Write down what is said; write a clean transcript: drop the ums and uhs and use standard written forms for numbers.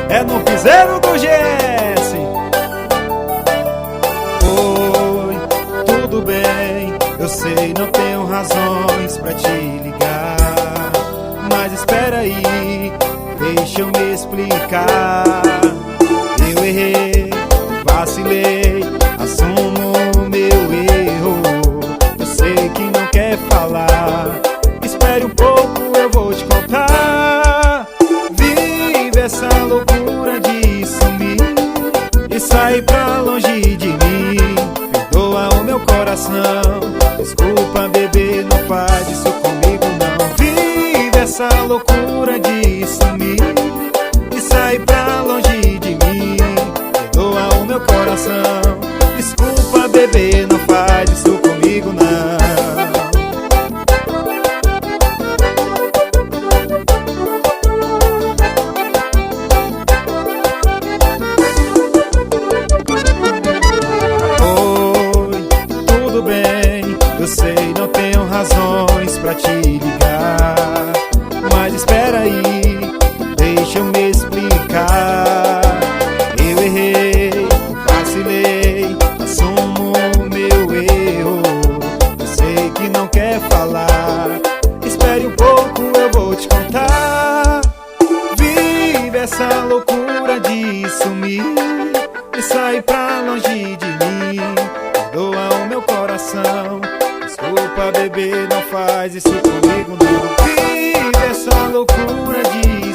é no piseiro do GS. Oi, tudo bem? Eu sei, não tenho razões pra te ligar, mas espera aí, deixa eu me explicar. Eu errei, vacilei, assumo o meu erro. Eu sei que não quer falar, espere um pouco, eu vou te contar. Vive essa loucura de sumir e sair pra longe de mim. Perdoa o meu coração, desculpa bebê, não faz isso comigo não. Vive essa loucura de sumir e sair pra longe de mim. Perdoa o meu coração, desculpa bebê, não faz isso comigo não. Eu sei, não tenho razões pra te ligar, mas espera aí, deixa eu me explicar. Eu errei, vacilei, assumo o meu erro. Eu sei que não quer falar, espere um pouco, eu vou te contar. Vive essa loucura de sumir e sair pra longe de mim. Perdoa o meu coração, desculpa bebê, não faz isso comigo não. Vive essa loucura de